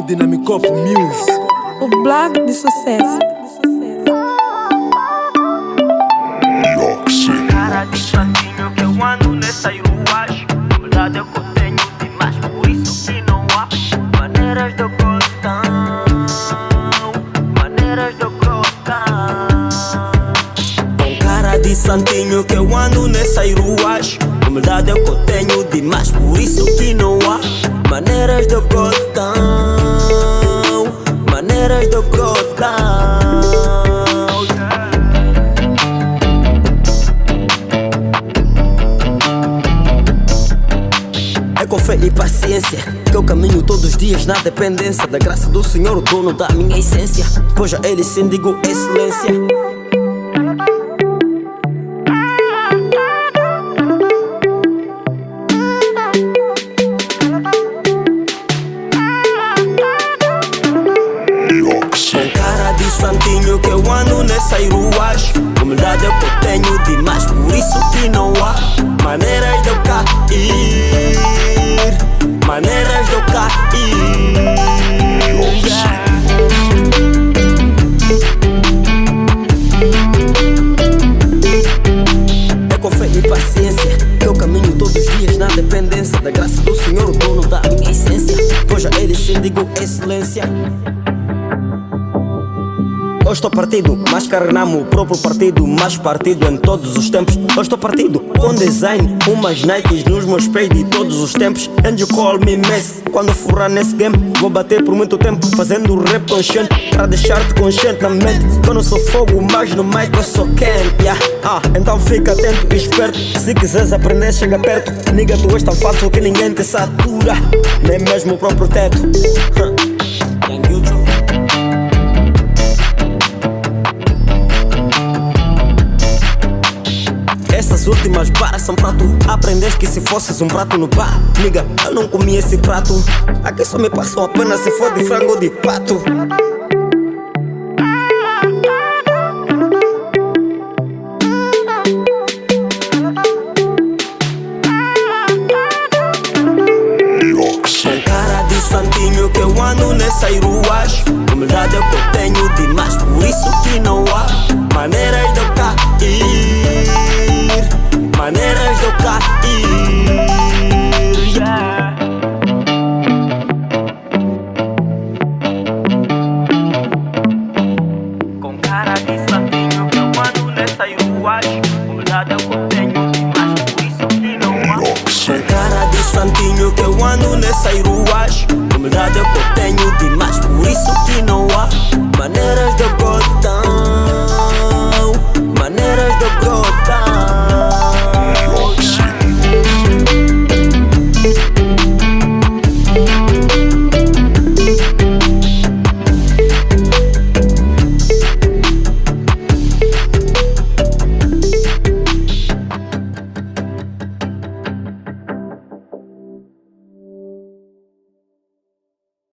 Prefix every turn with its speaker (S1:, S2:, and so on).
S1: no Dinamicop Music.
S2: O blog de sucesso.
S3: Cara de santinho que eu ando nessas ruas. Verdade é que eu tenho demais, por isso que não há maneiras de eu gostar. Maneiras de eu gostar. Com cara de santinho que eu ando nessas ruas. Humildade é que eu tenho demais, por isso que não há maneiras de eu gostar. Maneiras de eu gostar. É com fé e paciência que eu caminho todos os dias na dependência da graça do Senhor, o dono da minha essência, pois a Ele sim digo excelência. Com cara de santinho que eu ando nessas ruas. Humildade é o que eu tenho demais, por isso que não há maneiras de eu cair. Maneiras de eu cair. É com fé e paciência que eu caminho todos os dias na dependência da graça do Senhor, o dono da minha essência, pois a Ele sim digo excelência. Eu estou partido, mas carnamo o próprio partido, mais partido em todos os tempos. Eu estou partido com design, umas Nikes nos meus pés de todos os tempos. And you call me Messi, quando furar nesse game vou bater por muito tempo, fazendo rap consciente pra deixar-te consciente na mente. Eu não sou fogo, mas no mic eu sou Ken, yeah. Então fica atento e esperto, se quiseres aprender chega perto. Nigga, tu és tão falso que ninguém te satura, nem mesmo o próprio teto. Essas últimas barras são pra tu aprendes que se fosses um prato no bar, nigga, eu não comi esse prato. Aqui só me passam apenas se for de frango ou de pato. Com cara de santinho que eu ando nessas ruas. Humildade é o que eu tenho demais, por isso que não há maneiras de eu cair. Maneiras de eu cair, yeah. Com cara de santinho que eu ando nessas ruas. Humildade é o que eu tenho demais, por isso que não há. Com cara de santinho que eu ando nessas ruas. Humildade é o que eu tenho demais, por isso que não há